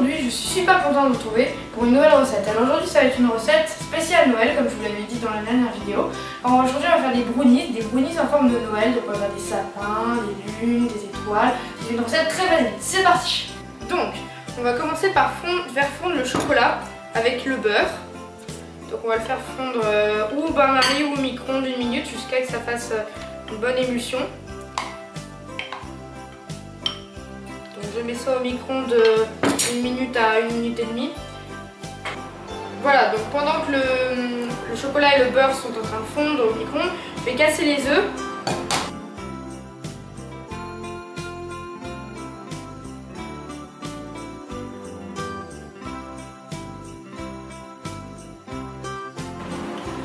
aujourd'hui, je suis super contente de vous retrouver pour une nouvelle recette. Alors aujourd'hui, ça va être une recette spéciale Noël, comme je vous l'avais dit dans la dernière vidéo. Alors aujourd'hui, on va faire des brownies en forme de Noël. Donc on va faire des sapins, des lunes, des étoiles. C'est une recette très basique. C'est parti. Donc, on va commencer par faire fondre le chocolat avec le beurre. Donc on va le faire fondre ou au bain-marie ou au micro-ondes d'une minute jusqu'à ce que ça fasse une bonne émulsion. Je mets ça au micro-ondes d'une minute à 1 minute et demie. Voilà, donc pendant que le chocolat et le beurre sont en train de fondre au micro-ondes, je vais casser les œufs.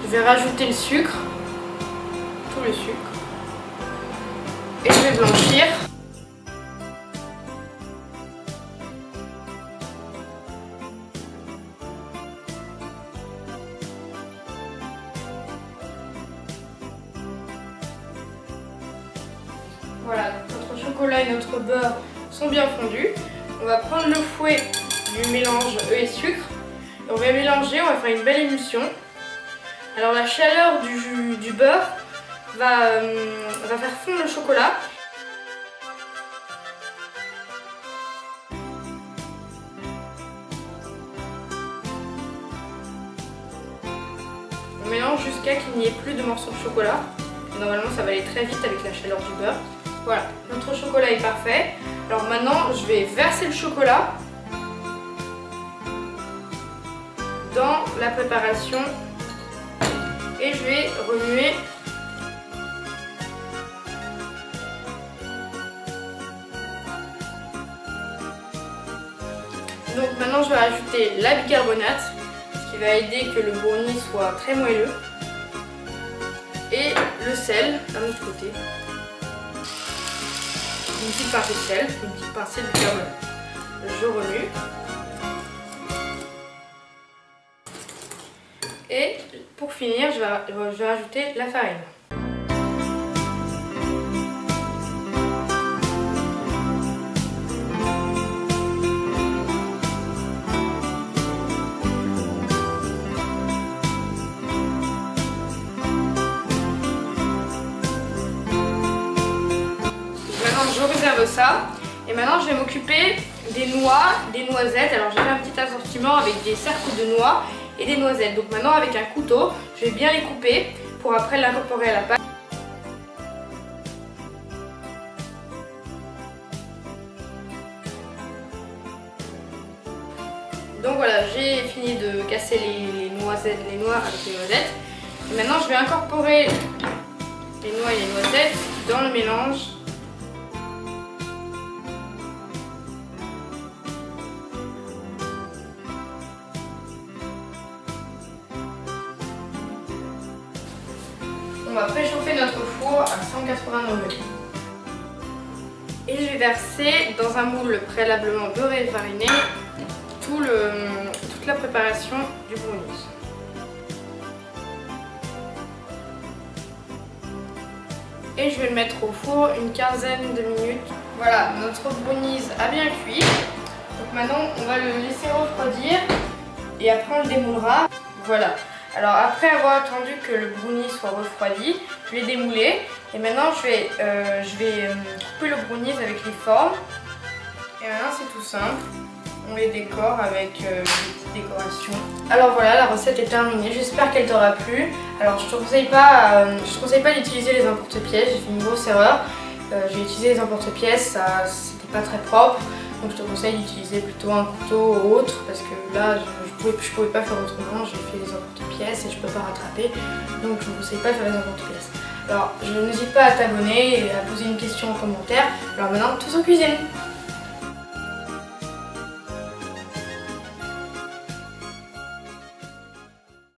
Je vais rajouter le sucre, tout le sucre, et je vais blanchir. Voilà, donc notre chocolat et notre beurre sont bien fondus. On va prendre le fouet du mélange œufs et sucre. Et on va mélanger, on va faire une belle émulsion. Alors la chaleur du beurre va faire fondre le chocolat. On mélange jusqu'à qu'il n'y ait plus de morceaux de chocolat. Normalement ça va aller très vite avec la chaleur du beurre. Voilà, notre chocolat est parfait. Alors maintenant, je vais verser le chocolat dans la préparation et je vais remuer. Donc maintenant, je vais rajouter la bicarbonate, ce qui va aider que le brownie soit très moelleux, et le sel d'un autre côté. Une petite pincée de sel, une petite pincée de bicarbonate. Je remue. Et pour finir, je vais rajouter la farine. Je réserve ça et maintenant je vais m'occuper des noix, des noisettes. Alors j'ai fait un petit assortiment avec des cercles de noix et des noisettes. Donc maintenant avec un couteau, je vais bien les couper pour après l'incorporer à la pâte. Donc voilà, j'ai fini de casser les noix avec les noisettes. Et maintenant je vais incorporer les noix et les noisettes dans le mélange. On va préchauffer notre four à 180 degrés. Et je vais verser dans un moule préalablement beurré et fariné toute la préparation du brownie. Et je vais le mettre au four une quinzaine de minutes. Voilà, notre brownie a bien cuit. Donc maintenant, on va le laisser refroidir et après on le démoulera. Voilà. Alors après avoir attendu que le brownie soit refroidi, je l'ai démoulé et maintenant je vais couper le brownie avec les formes. Et maintenant c'est tout simple, on les décore avec des petites décorations. Alors voilà, la recette est terminée, j'espère qu'elle t'aura plu. Alors je te conseille pas d'utiliser les emporte-pièces, j'ai fait une grosse erreur. J'ai utilisé les emporte-pièces, c'était pas très propre. Donc je te conseille d'utiliser plutôt un couteau ou autre parce que là je pouvais pas faire autrement, j'ai fait les emporte-pièces et je peux pas rattraper, donc je ne vous conseille pas de faire les emporte-pièces. Alors je n'hésite pas à t'abonner et à poser une question en commentaire. Alors maintenant, tous en cuisine!